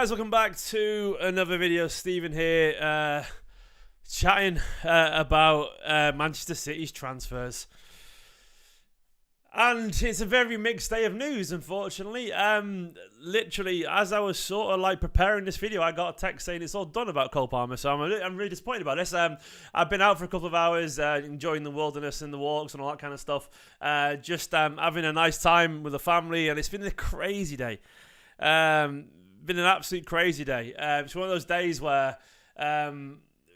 Guys, welcome back to another video. Stephen here, chatting about Manchester City's transfers. And it's a very mixed day of news, unfortunately. Literally, as I was sort of like preparing this video, I got a text saying it's all done about Cole Palmer. So I'm really disappointed about this. I've been out for a couple of hours, enjoying the wilderness and the walks and all that kind of stuff. Just having a nice time with the family, and it's been a crazy day. Been an absolute crazy day. It's one of those days where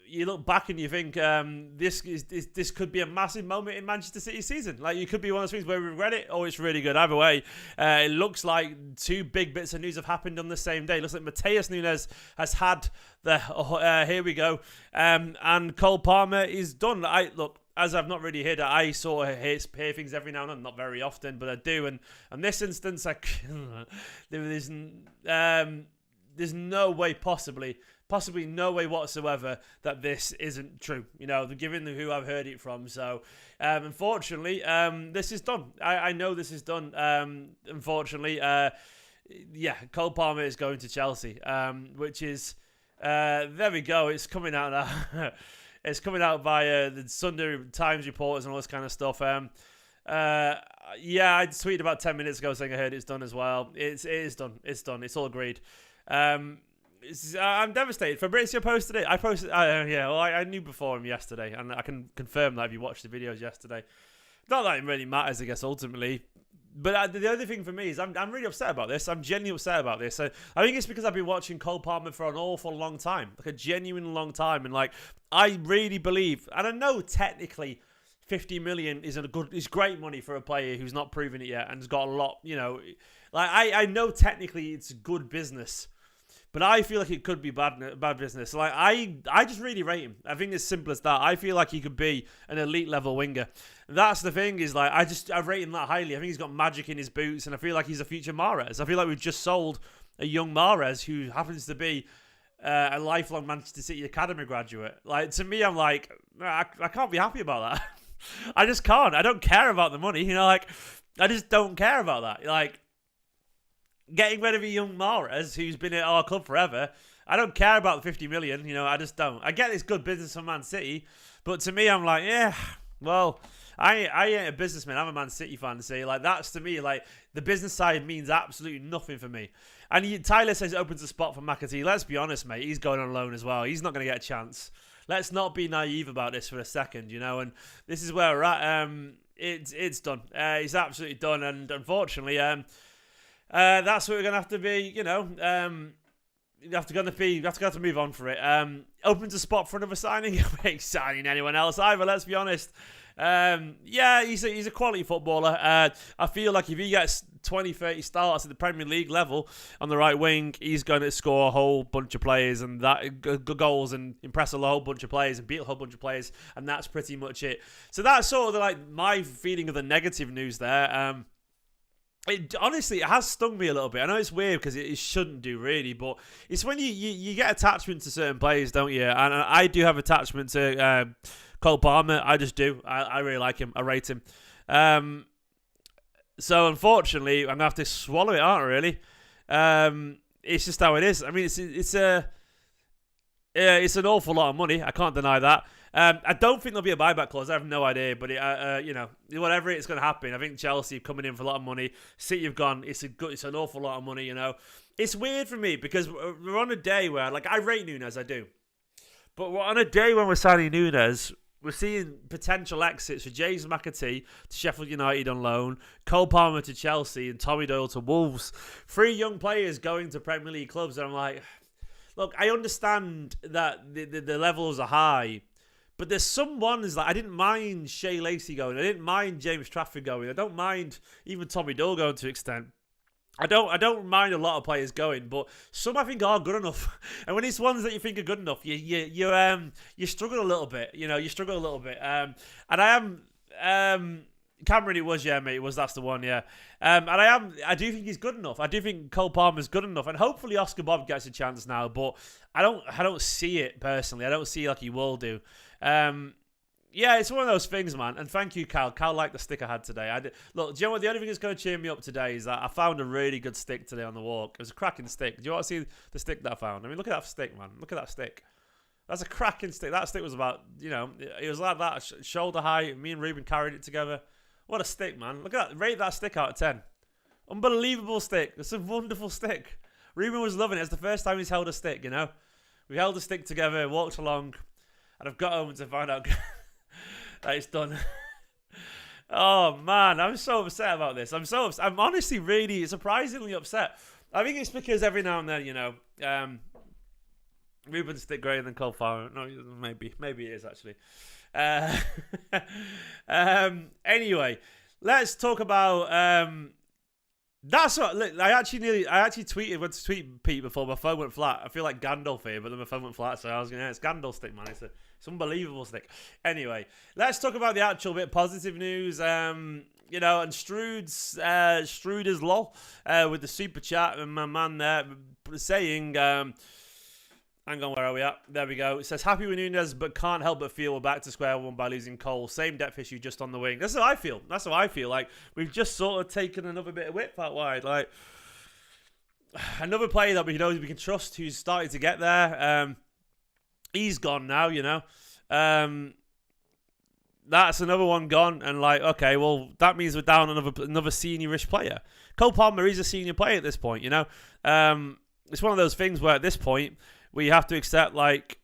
you look back and you think this could be a massive moment in Manchester City's season. Like, it could be one of those things where we regret it, or it's really good. Either way, it looks like two big bits of news have happened on the same day. It looks like Matheus Nunes has had the here we go, and Cole Palmer is done. As I've not really heard it, I sort of hear things every now and then, not very often, but I do. And in this instance, there's no way, possibly no way whatsoever that this isn't true. You know, given who I've heard it from. So, unfortunately, this is done. I know this is done. Unfortunately, yeah, Cole Palmer is going to Chelsea, which is there we go. It's coming out now. It's coming out via the Sunday Times reporters and all this kind of stuff. Yeah, I tweeted about 10 minutes ago saying I heard it's done as well. It is done. It's done. It's all agreed. I'm devastated. Fabrizio posted it. I knew before him yesterday, and I can confirm that if you watched the videos yesterday. Not that it really matters, I guess, ultimately. But the other thing for me is I'm really upset about this. I'm genuinely upset about this. I think it's because I've been watching Cole Palmer for an awful long time, like a genuine long time, and like I really believe, and I know technically 50 million is great money for a player who's not proven it yet and has got a lot. You know, like I know technically it's good business, but I feel like it could be bad business. Like I just really rate him. I think it's simple as that. I feel like he could be an elite level winger. That's the thing, is like I rate him that highly. I think he's got magic in his boots, and I feel like he's a future Mahrez. I feel like we've just sold a young Mahrez who happens to be a lifelong Manchester City Academy graduate. Like, to me, I'm like, I can't be happy about that. I just can't. I don't care about the money. You know, like, I just don't care about that. Like, getting rid of a young Mahrez who's been at our club forever, I don't care about the 50 million. You know, I just don't. I get it's good business for Man City, but to me, I'm like, yeah, well, I ain't a businessman. I'm a Man City fan. See, like, that's, to me, like, the business side means absolutely nothing for me. And Tyler says it opens a spot for McAtee. Let's be honest, mate. He's going on loan as well. He's not going to get a chance. Let's not be naive about this for a second, you know. And this is where we're at. It's done. It's absolutely done. And unfortunately, that's what we're gonna have to be. You know, you have to move on for it. Opens a spot for another signing. We ain't signing anyone else either. Let's be honest. Yeah, he's a quality footballer. I feel like if he gets 20, 30 starts at the Premier League level on the right wing, he's going to score a whole bunch of players and good goals and impress a whole bunch of players and beat a whole bunch of players, and that's pretty much it. So that's sort of like my feeling of the negative news there. Honestly, it has stung me a little bit. I know it's weird because it shouldn't do, really, but it's when you get attachment to certain players, don't you? And I do have attachment to Cole Palmer. I just do. I really like him. I rate him. So unfortunately, I'm gonna have to swallow it, aren't I? Really. It's just how it is. I mean, it's an awful lot of money. I can't deny that. I don't think there'll be a buyback clause. I have no idea, but you know, whatever it's going to happen. I think Chelsea coming in for a lot of money. City have gone. It's an awful lot of money. You know, it's weird for me because we're on a day where, like, I rate Nunes, I do, but we're on a day when we're signing Nunes. We're seeing potential exits for James McAtee to Sheffield United on loan, Cole Palmer to Chelsea, and Tommy Doyle to Wolves. 3 young players going to Premier League clubs, and I'm like, look, I understand that the levels are high. But there's some ones that I didn't mind Shea Lacey going. I didn't mind James Trafford going. I don't mind even Tommy Doyle going to an extent. I don't mind a lot of players going, but some I think are good enough. And when it's ones that you think are good enough, you struggle a little bit. You know, you struggle a little bit. And I am Cameron. It was, yeah, mate. That's the one, yeah. And I do think he's good enough. I do think Cole Palmer's good enough, and hopefully Oscar Bob gets a chance now. But I don't see it personally. I don't see like he will do. Yeah, it's one of those things, man. And thank you, Cal. Cal liked the stick I had today. Look, do you know what? The only thing that's going to cheer me up today is that I found a really good stick today on the walk. It was a cracking stick. Do you want to see the stick that I found? I mean, look at that stick, man. Look at that stick. That's a cracking stick. That stick was about, it was like that, shoulder high. Me and Ruben carried it together. What a stick, man. Look at that. Rate that stick out of 10. Unbelievable stick. It's a wonderful stick. Ruben was loving it. It's the first time he's held a stick, We held a stick together, walked along, and I've got home to find out that it's done. Oh, man. I'm so upset about this. I'm honestly really surprisingly upset. I think it's because every now and then, Ruben's stick greater than Cole Farmer. No, maybe it is actually. Anyway, let's talk about. That's what. Look, I actually went to tweet Pete before my phone went flat. I feel like Gandalf here, but then my phone went flat, so I was it's Gandalf stick, man. It's unbelievable stick. Anyway, let's talk about the actual bit of positive news. And Strood is lol with the super chat, and my man there saying. Hang on, where are we at? There we go. It says, happy with Nunes, but can't help but feel we're back to square one by losing Cole. Same depth issue, just on the wing. That's how I feel. Like, we've just sort of taken another bit of width out wide. Like, another player that we can trust who's starting to get there. He's gone now, That's another one gone. And, like, okay, well, that means we're down another seniorish player. Cole Palmer is a senior player at this point, It's one of those things where at this point, we have to accept, like,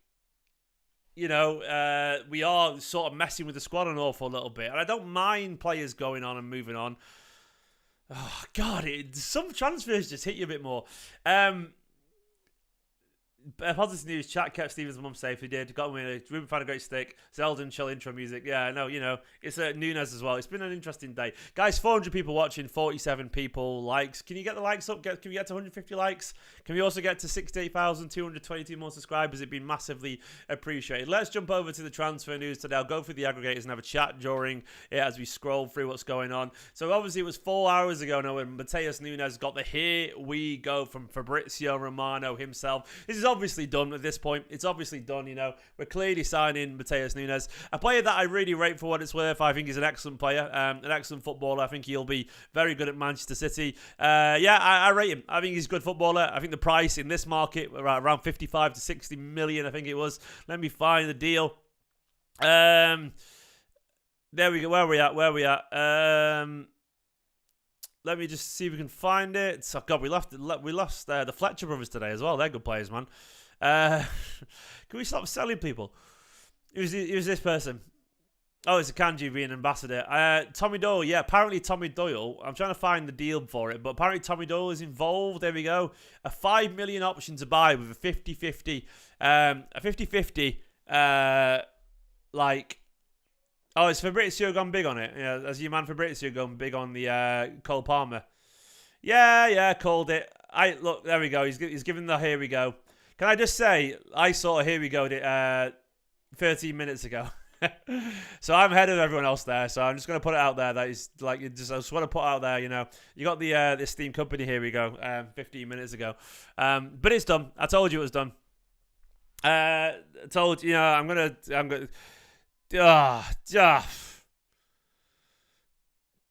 we are sort of messing with the squad an awful little bit. And I don't mind players going on and moving on. Oh, God, some transfers just hit you a bit more. Positive news, chat kept Stevens' mum safe. He did. Got him in. Ruben found a great stick. Zeldin, chill intro music. Yeah, no, it's Nunes as well. It's been an interesting day. Guys, 400 people watching, 47 people likes. Can you get the likes up? Can we get to 150 likes? Can we also get to 68,222 more subscribers? It'd be massively appreciated. Let's jump over to the transfer news today. I'll go through the aggregators and have a chat during it as we scroll through what's going on. So obviously it was 4 hours ago now when Matheus Nunes got the here we go from Fabrizio Romano himself. This is obviously done at this point. It's obviously done, We're clearly signing Matheus Nunes, a player that I really rate for what it's worth. I think he's an excellent player, an excellent footballer. I think he'll be very good at Manchester City. I rate him. I think he's a good footballer. I think the price in this market, around 55 to 60 million, I think it was. Let me find the deal. There we go. Where are we at? Let me just see if we can find it. Oh, God, we lost the Fletcher brothers today as well. They're good players, man. Can we stop selling people? Who's this person? Oh, it's a Kanji being an ambassador. Tommy Doyle. Yeah, apparently Tommy Doyle. I'm trying to find the deal for it, but apparently Tommy Doyle is involved. There we go. A 5 million option to buy with a 50-50. A 50-50. Oh, it's Fabrizio gone big on it. Yeah, has your man Fabrizio gone big on the Cole Palmer? Yeah, called it. Look, there we go. He's given the here we go. Can I just say, I saw a here we go 13 minutes ago. So I'm ahead of everyone else there. So I'm just going to put it out there. That is like, I just want to put out there, you got the Steam company here we go 15 minutes ago. But it's done. I told you it was done. I'm going to.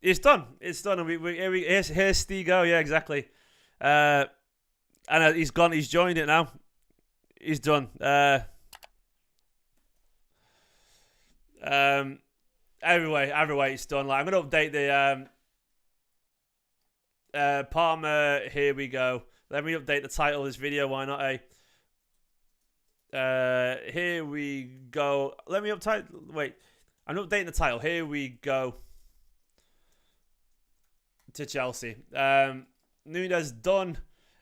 It's done. And here's Stigo. Yeah, exactly. And he's gone. He's joined it now. He's done. Everyway, it's done. Like, I'm gonna update the Palmer. Here we go. Let me update the title of this video. Why not? Here we go. Let me update. Wait, I'm updating the title. Here we go to Chelsea. Nunes done,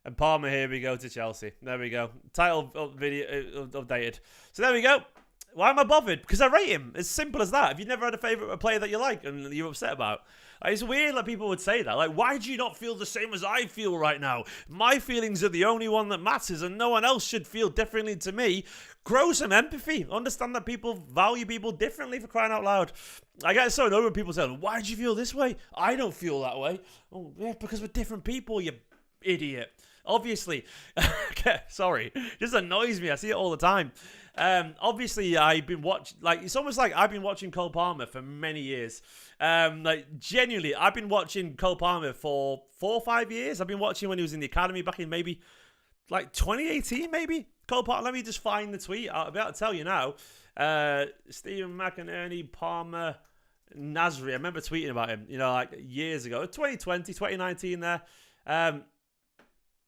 and Palmer. Here we go to Chelsea. There we go. Title video updated. So there we go. Why am I bothered? Because I rate him. It's simple as that. If you've never had a favourite player that you like and you're upset about, it's weird that people would say that. Like, why do you not feel the same as I feel right now? My feelings are the only one that matters and no one else should feel differently to me. Grow some empathy. Understand that people value people differently, for crying out loud. I get so annoyed when people say, why do you feel this way? I don't feel that way. Oh, yeah, because we're different people, you idiot. Obviously, sorry, just annoys me. I see it all the time. Obviously, I've been watching, like, it's almost like I've been watching Cole Palmer for many years. Like, genuinely, I've been watching Cole Palmer for 4 or 5 years. I've been watching when he was in the academy back in maybe, like, 2018, maybe. Cole Palmer, let me just find the tweet. I'll be able to tell you now. Stephen McInerney, Palmer, Nasri. I remember tweeting about him, like, years ago. 2020, 2019 there.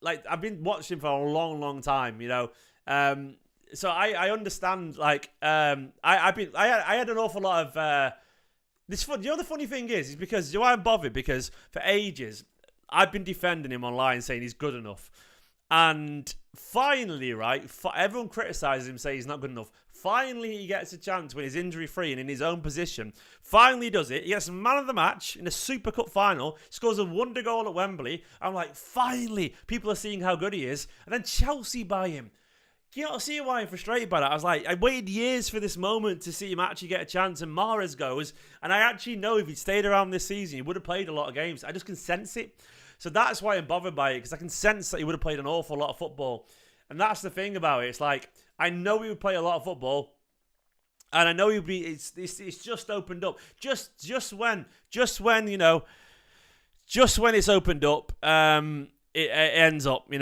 Like, I've been watching him for a long, long time, so I understand, like, I had an awful lot of this fun. The funny thing is because I'm bothered because for ages I've been defending him online, saying he's good enough, and finally, right, everyone criticizes him, saying he's not good enough. Finally, he gets a chance when he's injury free and in his own position. Finally, does it. He gets man of the match in a Super Cup final, scores a wonder goal at Wembley. I'm like, finally, people are seeing how good he is, and then Chelsea buy him. You know, see why I'm frustrated by that. I was like, I waited years for this moment to see him actually get a chance, and Mahrez goes, and I actually know if he'd stayed around this season, he would have played a lot of games. I just can sense it. So that's why I'm bothered by it, because I can sense that he would have played an awful lot of football. And that's the thing about it. It's like, I know he would play a lot of football, and I know he'd be, it's just opened up. Just when it's opened up, it ends up, it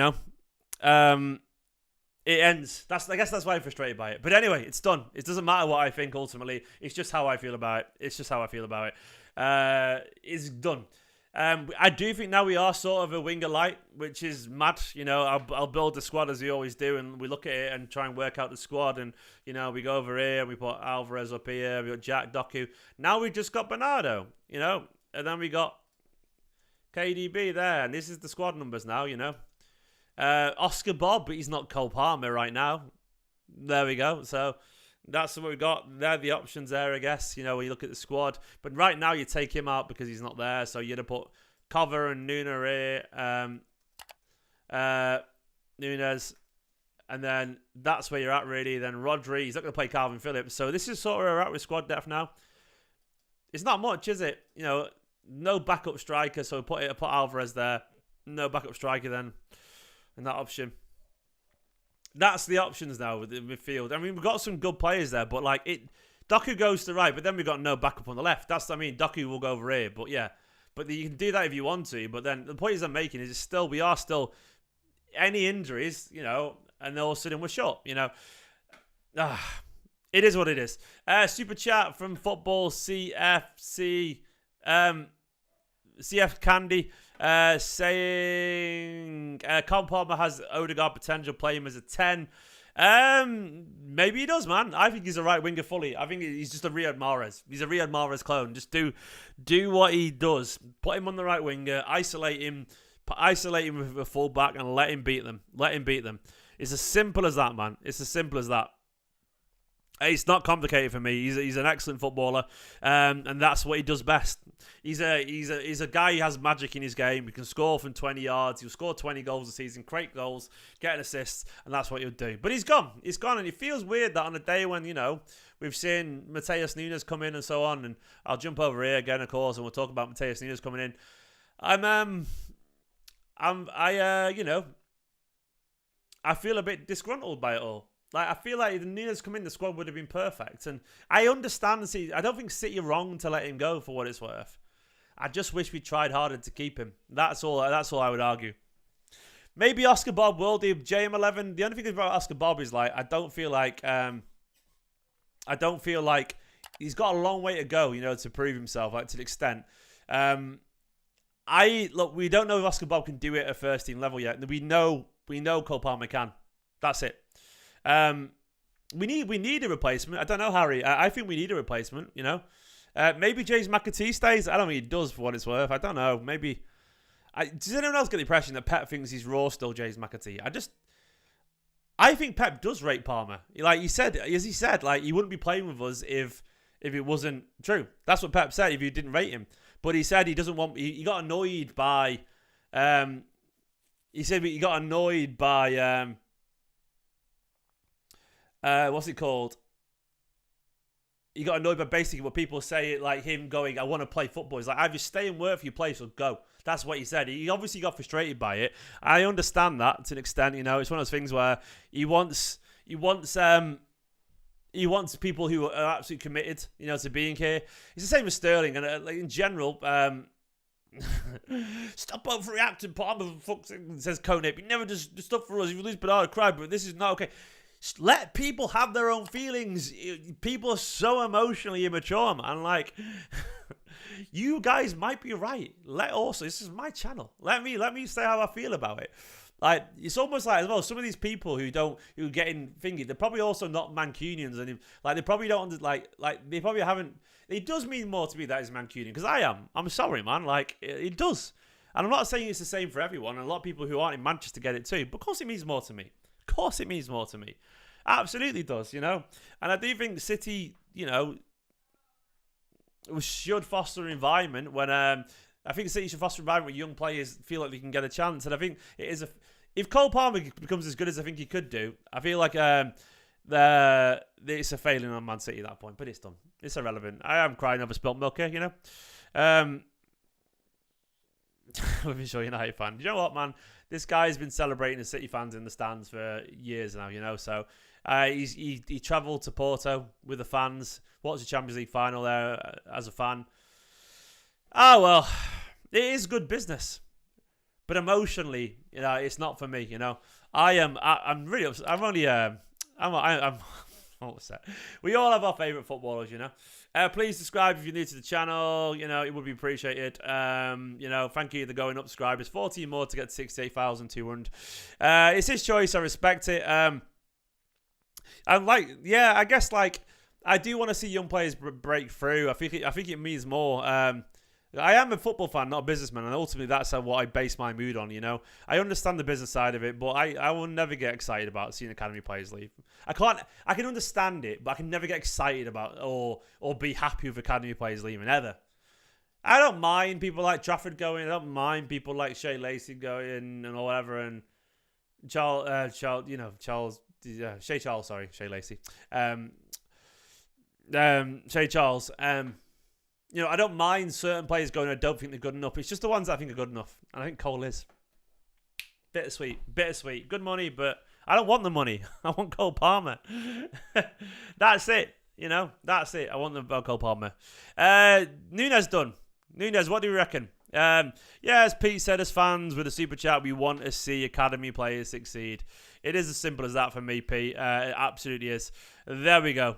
ends. I guess that's why I'm frustrated by it. But anyway, it's done. It doesn't matter what I think ultimately. It's just how I feel about it. It's done. I do think now we are sort of a winger light, which is mad. I'll build the squad as we always do, and we look at it and try and work out the squad. And, we go over here and we put Alvarez up here. We got Jack, Doku. Now we just got Bernardo, and then we got KDB there. And this is the squad numbers now, Oscar Bob, but he's not Cole Palmer right now. There we go. So that's what we got. They're the options there, I guess, when you look at the squad. But right now you take him out because he's not there. So you'd have put Cover and Nunes here. Nunes. And then that's where you're at, really. Then Rodri, he's not going to play Calvin Phillips. So this is sort of where we're at with squad depth now. It's not much, is it? No backup striker. So put Alvarez there. No backup striker then. And that option. That's the options now with the midfield. I mean, we've got some good players there, but Doku goes to the right, but then we've got no backup on the left. Doku will go over here, but yeah. But you can do that if you want to, but then the point I'm making is we are still, any injuries, and all of a sudden we're short, It is what it is. Super chat from Football CFC, CF Candy. Saying Cole Palmer has Odegaard potential, play him as a 10. Maybe he does, man. I think he's a right winger fully. I think he's just a Riyad Mahrez. He's a Riyad Mahrez clone. Just do what he does. Put him on the right winger, isolate him with a full back, and let him beat them. It's as simple as that, man. It's as simple as that. It's not complicated for me. He's an excellent footballer, and that's what he does best. He's a guy who has magic in his game. He can score from 20 yards. He'll score 20 goals a season, create goals, get an assist, and that's what he'll do. But he's gone. And it feels weird that on a day when we've seen Matheus Nunes come in and so on. And I'll jump over here again, of course, and we'll talk about Matheus Nunes coming in. I feel a bit disgruntled by it all. I feel like the Nunes come in, the squad would have been perfect. And I understand. I don't think City are wrong to let him go for what it's worth. I just wish we tried harder to keep him. That's all I would argue. Maybe Oscar Bob will do. JM11. The only thing about Oscar Bob is I don't feel like he's got a long way to go, to prove himself, to the extent. We don't know if Oscar Bob can do it at first team level yet. We know Cole Palmer can. That's it. We need a replacement. I don't know, Harry. I think we need a replacement, Maybe James McAtee stays. I don't think he does for what it's worth. I don't know. Maybe. Does anyone else get the impression that Pep thinks he's raw still, James McAtee? I think Pep does rate Palmer. He said, he wouldn't be playing with us if it wasn't true. That's what Pep said if you didn't rate him. But he said he doesn't want. He got annoyed by. He said he got annoyed by. What's it called? he got annoyed by basically what people say, like him going, I want to play football. He's like, either stay and work for your place or go. That's what he said. He obviously got frustrated by it. I understand that to an extent. You know, it's one of those things where he wants people who are absolutely committed, you know, to being here. It's the same with Sterling, and like in general. Stop overreacting, Palmer. Says Koenig. He never does stuff for us. He released Bernard cry, but this is not okay. Just let people have their own feelings. People are so emotionally immature, man. Like, you guys might be right. This is my channel. Let me say how I feel about it. Like, it's almost like, as well, some of these people who get in thingy, they're probably also not Mancunians, and like they probably don't like they probably haven't. It does mean more to me that he's Mancunian, because I am. I'm sorry, man. Like, it does. And I'm not saying it's the same for everyone, and a lot of people who aren't in Manchester get it too, but of course it means more to me. Of course it means more to me. Absolutely does, you know. And I do think City, you know, should foster an environment when I think City should foster an environment where young players feel like they can get a chance. And I think it is if Cole Palmer becomes as good as I think he could do, I feel like it's a failing on Man City at that point. But it's done. It's irrelevant. I am crying over spilt milk here, you know. Let me show you United fan. You know what, man? This guy's been celebrating the City fans in the stands for years now, you know. So he travelled to Porto with the fans, watched the Champions League final there as a fan. Oh, well, it is good business. But emotionally, you know, it's not for me, you know. I'm really upset. I'm upset. We all have our favourite footballers, you know. Please subscribe if you're new to the channel. You know, it would be appreciated. You know, thank you for going up subscribers. 14 more to get to 68,200. It's his choice. I respect it. I guess, like, I do want to see young players break through. I think it means more. I am a football fan, not a businessman, and ultimately that's what I base my mood on, you know. I understand the business side of it, but I will never get excited about seeing academy players leave. I can understand it, but I can never get excited about or be happy with academy players leaving, ever. I don't mind people like Trafford going, I don't mind people like Shea Lacey going and whatever, and Shea Lacey. Shea Charles. You know, I don't mind certain players going, I don't think they're good enough. It's just the ones that I think are good enough. And I think Cole is. Bittersweet. Good money, but I don't want the money. I want Cole Palmer. That's it. You know, that's it. I want Cole Palmer. Nunes done. Nunes, what do you reckon? As Pete said, as fans with a super chat, we want to see academy players succeed. It is as simple as that for me, Pete. It absolutely is. There we go.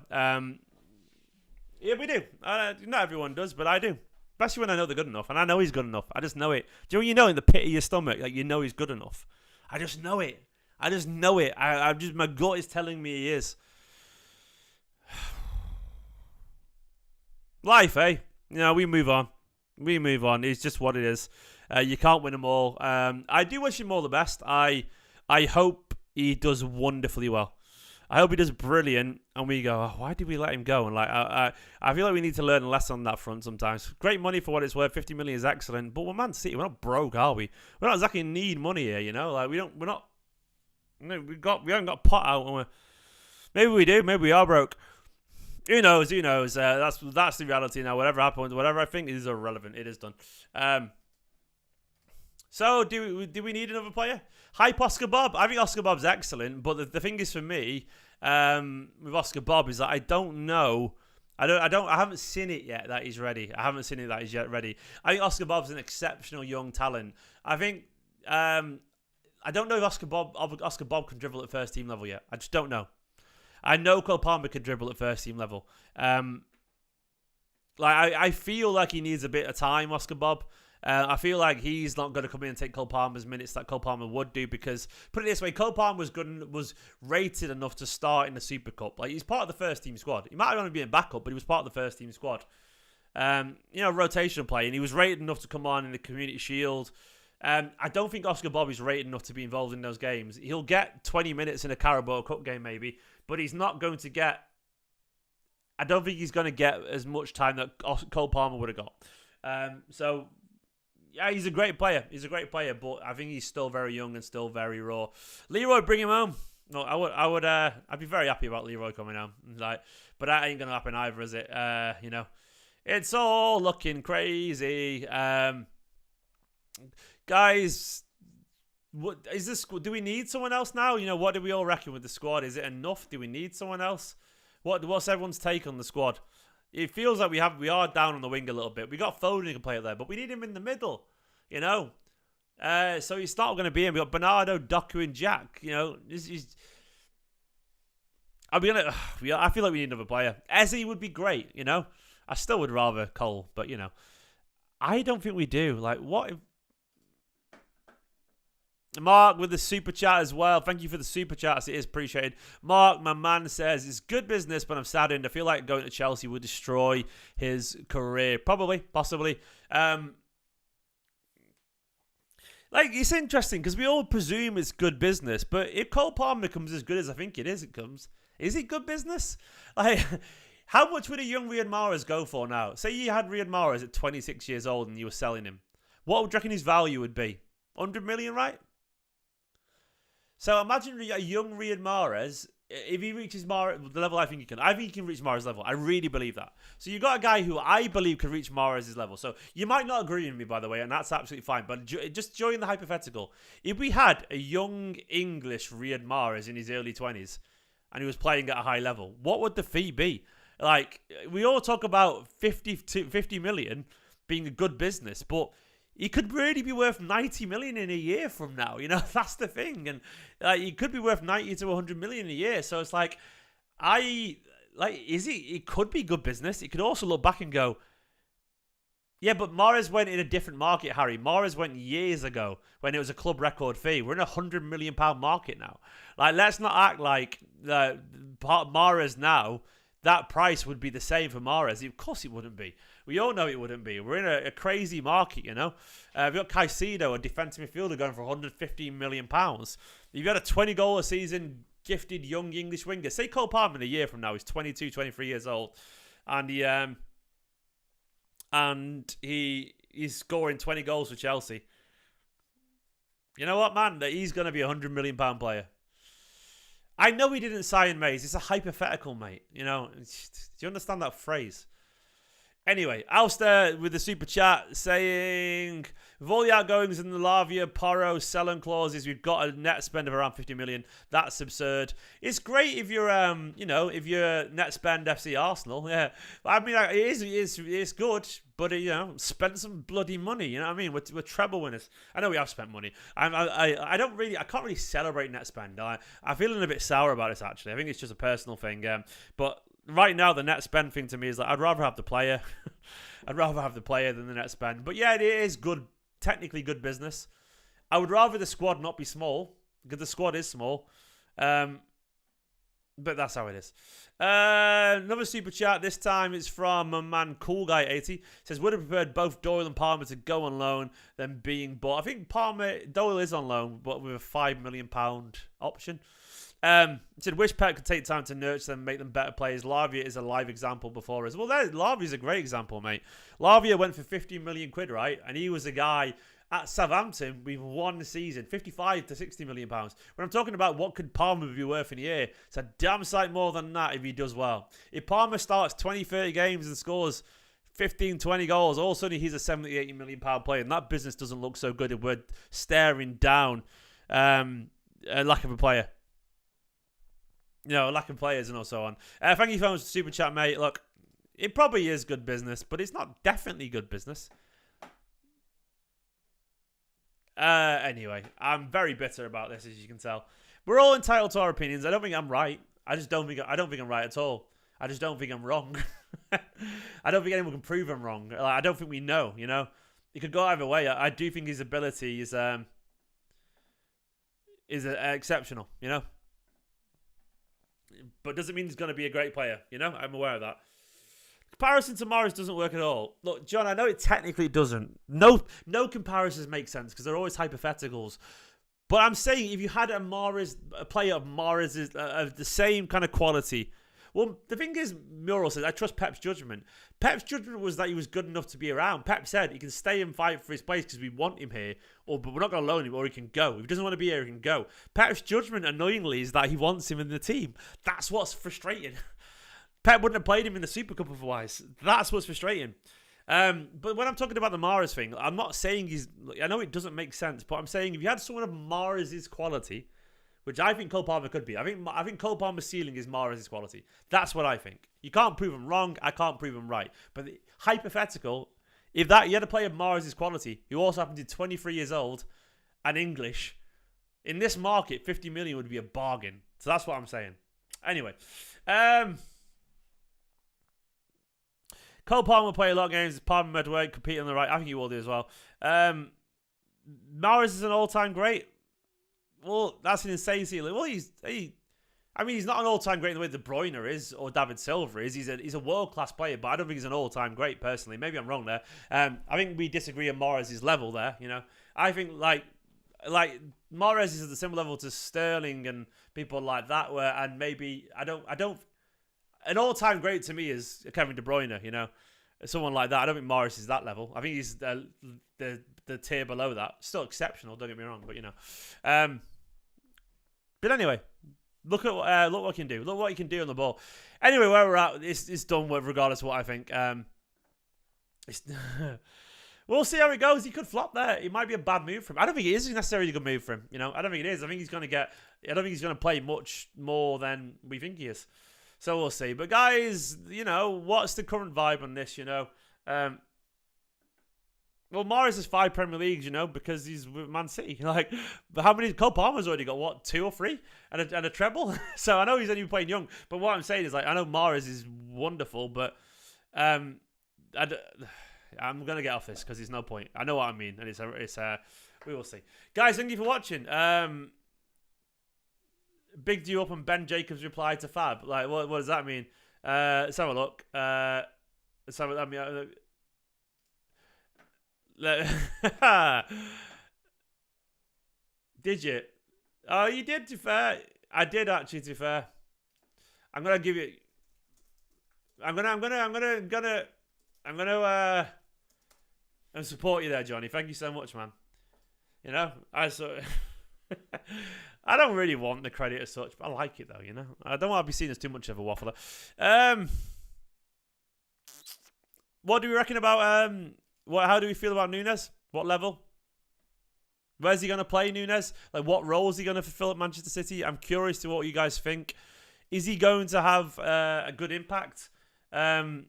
Yeah, we do. Not everyone does, but I do. Especially when I know they're good enough. And I know he's good enough. I just know it. Do you know when you know in the pit of your stomach, like, you know he's good enough? I just know it. My gut is telling me he is. Life, eh? You know, we move on. It's just what it is. You can't win them all. I do wish him all the best. I hope he does wonderfully well. I hope he does brilliant, and we go, oh, why did we let him go? And like, I feel like we need to learn a lesson on that front sometimes. Great money for what it's worth. 50 million is excellent, but we're Man City. We're not broke, are we? We're not exactly need money here, you know. Like, we haven't got pot out. Maybe we do. Maybe we are broke. Who knows? That's the reality now. Whatever happens, whatever I think is irrelevant. It is done. So do we need another player? Hype Oscar Bob. I think Oscar Bob's excellent, but the thing is for me, with Oscar Bob is that I don't know. I haven't seen it yet that he's ready. I haven't seen it that he's yet ready. I think Oscar Bob's an exceptional young talent. I think I don't know if Oscar Bob can dribble at first team level yet. I just don't know. I know Cole Palmer can dribble at first team level. I feel like he needs a bit of time, Oscar Bob. I feel like he's not going to come in and take Cole Palmer's minutes that Cole Palmer would do, because, put it this way, Cole Palmer was rated enough to start in the Super Cup. Like, he's part of the first team squad. He might have only been backup, but he was part of the first team squad. Rotational play, and he was rated enough to come on in the Community Shield. I don't think Oscar Bob is rated enough to be involved in those games. He'll get 20 minutes in a Carabao Cup game maybe, but he's not going to get... I don't think he's going to get as much time that Cole Palmer would have got. Yeah, he's a great player. But I think he's still very young and still very raw. Leroy, bring him home. No, I'd be very happy about Leroy coming home. Like, but that ain't gonna happen either, is it? It's all looking crazy. Guys, what is this? Do we need someone else now? What do we all reckon with the squad? Is it enough? Do we need someone else? What's everyone's take on the squad? It feels like we are down on the wing a little bit. We got Foden who can play there, but we need him in the middle. So he's not going to be in. We got Bernardo, Doku, and Jack. I'll be honest. I feel like we need another player. Eze would be great. I still would rather Cole, but I don't think we do. Like, what if Mark with the super chat as well? Thank you for the super chats. It is appreciated. Mark, my man, says it's good business, but I'm saddened. I feel like going to Chelsea would destroy his career. Probably, possibly. It's interesting because we all presume it's good business, but if Cole Palmer becomes as good as I think is it good business? Like, how much would a young Riyad Mahrez go for now? Say you had Riyad Mahrez at 26 years old and you were selling him. What would you reckon his value would be? 100 million, right? So imagine a young Riyad Mahrez, if he reaches the level I think he can. I think he can reach Mahrez's level. I really believe that. So you've got a guy who I believe can reach Mahrez's level. So you might not agree with me, by the way, and that's absolutely fine. But just join the hypothetical. If we had a young English Riyad Mahrez in his early 20s and he was playing at a high level, what would the fee be? Like, we all talk about 50 million being a good business, but he could really be worth 90 million in a year from now. That's the thing. And he could be worth 90 to 100 million a year. So it's like, it could be good business. It could also look back and go, yeah, but Mahrez went in a different market, Harry. Mahrez went years ago when it was a club record fee. We're in £100 million market now. Like, let's not act like Mahrez now, that price would be the same for Mahrez. Of course it wouldn't be. We all know it wouldn't be. We're in a crazy market, We've got Caicedo, a defensive midfielder, going for £115 million. You've got a 20-goal a season gifted young English winger. Say Cole Palmer in a year from now. He's 22, 23 years old. And he's scoring 20 goals for Chelsea. You know what, man? He's going to be a £100 million player. I know he didn't sign Mays. It's a hypothetical, mate. Do you understand that phrase? Anyway, Alistair with the super chat saying, with all the outgoings and the Lavia, Porro, selling clauses, we've got a net spend of around 50 million. That's absurd. It's great if you're, if you're net spend FC Arsenal. Yeah, I mean, it's good, but spend some bloody money. You know what I mean? We're treble winners. I know we have spent money. I can't really celebrate net spend. I'm feeling a bit sour about this actually. I think it's just a personal thing. But right now, the net spend thing to me is like, I'd rather have the player. I'd rather have the player than the net spend. But yeah, it is good, technically good business. I would rather the squad not be small, because the squad is small. But that's how it is. Another super chat. This time it's from my man Cool Guy 80. It says, would have preferred both Doyle and Palmer to go on loan than being bought. I think Doyle is on loan, but with a £5 million option. Said, wish Pep could take time to nurture them and make them better players. Lavia is a live example before us. Well, Lavia's a great example, mate. Lavia went for 50 million quid, right? And he was a guy at Southampton with one season, 55 to 60 million pounds. When I'm talking about what could Palmer be worth in a year, it's a damn sight more than that if he does well. If Palmer starts 20, 30 games and scores 15, 20 goals, all of a sudden he's a 70, 80 million pound player. And that business doesn't look so good if we're staring down a lack of a player. Lack of players and so on. Thank you so much for the super chat, mate. Look, it probably is good business, but it's not definitely good business. Anyway, I'm very bitter about this, as you can tell. We're all entitled to our opinions. I don't think I'm right. I don't think I'm right at all. I just don't think I'm wrong. I don't think anyone can prove I'm wrong. I don't think we know. It could go either way. I do think his ability is exceptional. But doesn't mean he's going to be a great player. I'm aware of that. Comparison to Mahrez doesn't work at all. Look, John, I know it technically doesn't. No comparisons make sense because they're always hypotheticals. But I'm saying if you had a player of Mahrez's of the same kind of quality, Well, the thing is, Muriel says, I trust Pep's judgment. Pep's judgment was that he was good enough to be around. Pep said he can stay and fight for his place because we want him here, but we're not going to loan him, or he can go. If he doesn't want to be here, he can go. Pep's judgment, annoyingly, is that he wants him in the team. That's what's frustrating. Pep wouldn't have played him in the Super Cup otherwise. That's what's frustrating. But when I'm talking about the Mahrez thing, I'm not saying I know it doesn't make sense, but I'm saying if you had someone of Mahrez's quality, which I think Cole Palmer could be. I think Cole Palmer's ceiling is Mahrez's quality. That's what I think. You can't prove him wrong. I can't prove him right. But hypothetical, if you had a player of Mahrez's quality, who also happened to be 23 years old and English, in this market, 50 million would be a bargain. So that's what I'm saying. Anyway, Cole Palmer will play a lot of games. Palmer Medway compete on the right. I think he will do as well. Mahrez is an all-time great. Well, that's an insane ceiling. Well, he's not an all-time great in the way De Bruyne is or David Silva is. He's a world-class player, but I don't think he's an all-time great personally. Maybe I'm wrong there. I think we disagree on Mahrez's level there. You know, I think like Mahrez is at the similar level to Sterling and people like that. And maybe I don't. An all-time great to me is Kevin De Bruyne. You know, someone like that. I don't think Mahrez is that level. I think he's the tier below that. Still exceptional. Don't get me wrong, but you know. But anyway, look what he can do. Look what he can do on the ball. Anyway, where we're at, it's done with regardless of what I think. We'll see how it goes. He could flop there. It might be a bad move for him. I don't think it is necessarily a good move for him. You know, I don't think it is. I don't think he's going to play much more than we think he is. So we'll see. But guys, you know, what's the current vibe on this? You know, well, Mahrez has 5 Premier Leagues, you know, because he's with Man City. Like, but how many? Cole Palmer's already got, what, 2 or 3? And a treble? So I know he's only playing young. But what I'm saying is, like, I know Mahrez is wonderful, but I'm going to get off this because there's no point. I know what I mean. And we will see. Guys, thank you for watching. Big deal up on Ben Jacobs' reply to Fab. Like, what does that mean? Let's have a look. Did you? Oh, you did, to be fair. I did actually, to be fair. I'm gonna give you. I'm gonna support you there, Johnny. Thank you so much, man. You know, I don't really want the credit as such, but I like it though. You know, I don't want to be seen as too much of a waffler. What do we reckon about how do we feel about Nunes? What level? Where's he going to play, Nunes? Like, what role is he going to fulfill at Manchester City? I'm curious to what you guys think. Is he going to have a good impact? You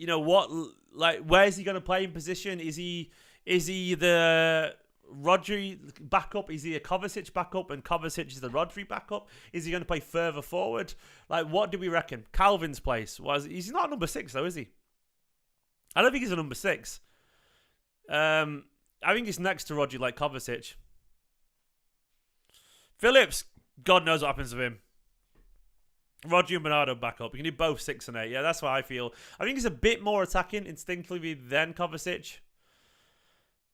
know, where is he going to play in position? Is he the Rodri backup? Is he a Kovacic backup and Kovacic is the Rodri backup? Is he going to play further forward? Like, what do we reckon? Calvin's place he's not a number 6 though, is he? I don't think he's a number 6. I think he's next to Rodri, like Kovacic. Phillips, God knows what happens with him. Rodri and Bernardo back up. You can do both 6 and 8. Yeah, that's what I feel. I think he's a bit more attacking instinctively than Kovacic.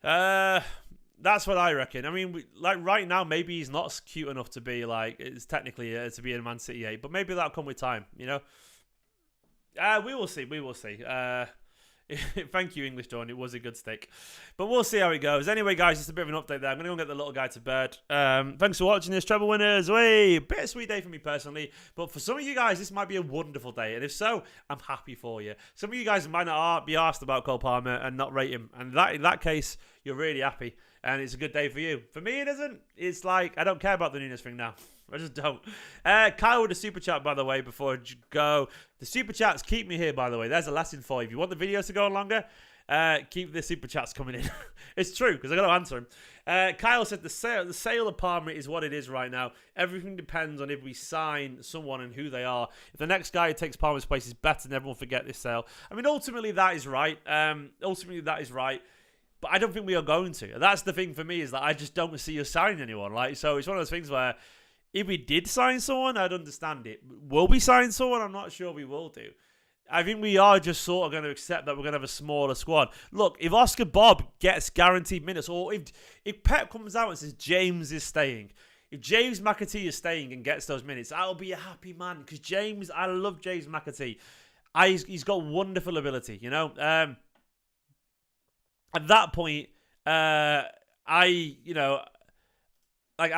That's what I reckon. I mean, like right now, maybe he's not cute enough to be like it's technically to be in Man City 8, but maybe that'll come with time. You know. We will see. We will see. Thank you, English Dawn. It was a good stick. But we'll see how it goes. Anyway, guys, just a bit of an update there. I'm going to go and get the little guy to bed. Thanks for watching this, treble winners. Bittersweet day for me personally. But for some of you guys, this might be a wonderful day. And if so, I'm happy for you. Some of you guys might not be asked about Cole Palmer and not rate him. And in that case, you're really happy. And it's a good day for you. For me, it isn't. It's like, I don't care about the Nunes thing now. I just don't. Kyle with a super chat, by the way, before I go. The super chats keep me here, by the way. There's a lesson for you. If you want the videos to go on longer, keep the super chats coming in. It's true, because I got to answer him. Kyle said the sale of Palmer is what it is right now. Everything depends on if we sign someone and who they are. If the next guy who takes Palmer's place is better, then everyone forget this sale. I mean, ultimately, that is right. But I don't think we are going to. And that's the thing for me, is that I just don't see us signing anyone. Like, so it's one of those things where if we did sign someone, I'd understand it. Will we sign someone? I'm not sure we will do. I think we are just sort of going to accept that we're going to have a smaller squad. Look, if Oscar Bob gets guaranteed minutes, or if Pep comes out and says James is staying, If James McAtee is staying and gets those minutes, I'll be a happy man. Because I love James McAtee. He's got wonderful ability, you know. At that point, I'll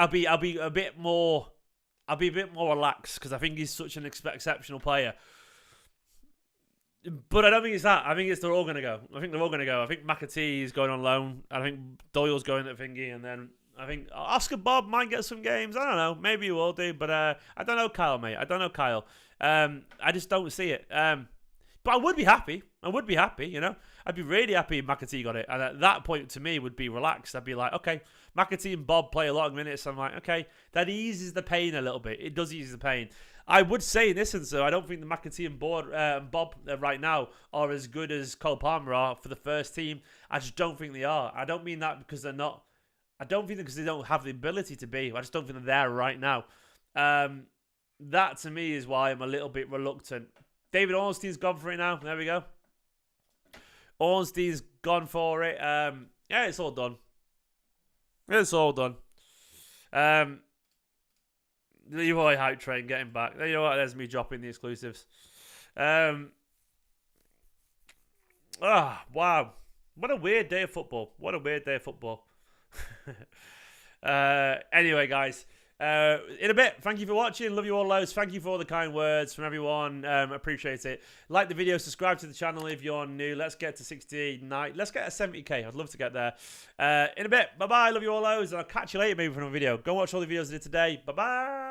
be a bit more relaxed because I think he's such an exceptional player. But I don't think it's that. I think they're all going to go. I think McAtee is going on loan. I think Doyle's going to Thingy, and then I think Oscar Bob might get some games. I don't know. Maybe he will do, but I don't know Kyle, mate. I don't know Kyle. I just don't see it. But I would be happy. You know. I'd be really happy if McAtee got it. And at that point, to me, would be relaxed. I'd be like, okay, McAtee and Bob play a lot of minutes. I'm like, okay, that eases the pain a little bit. It does ease the pain. I would say in this instance, though, I don't think the McAtee and Bob right now are as good as Cole Palmer are for the first team. I just don't think they are. I don't mean that because they're not. I don't think because they don't have the ability to be. I just don't think they're there right now. That, to me, is why I'm a little bit reluctant. David Ornstein's gone for it now. There we go. Ornstein's gone for it. Yeah, it's all done. Leroy Hype Train getting back. You know what? There's me dropping the exclusives. Wow. What a weird day of football. Anyway, guys. In a bit, thank you for watching. Love you all loads. Thank you for all the kind words from everyone. Appreciate it. Like the video, subscribe to the channel if you're new. Let's get to 69. Let's get to 70k. I'd love to get there. In a bit. Bye bye. Love you all loads. And I'll catch you later maybe for another video. Go watch all the videos I did today. Bye bye.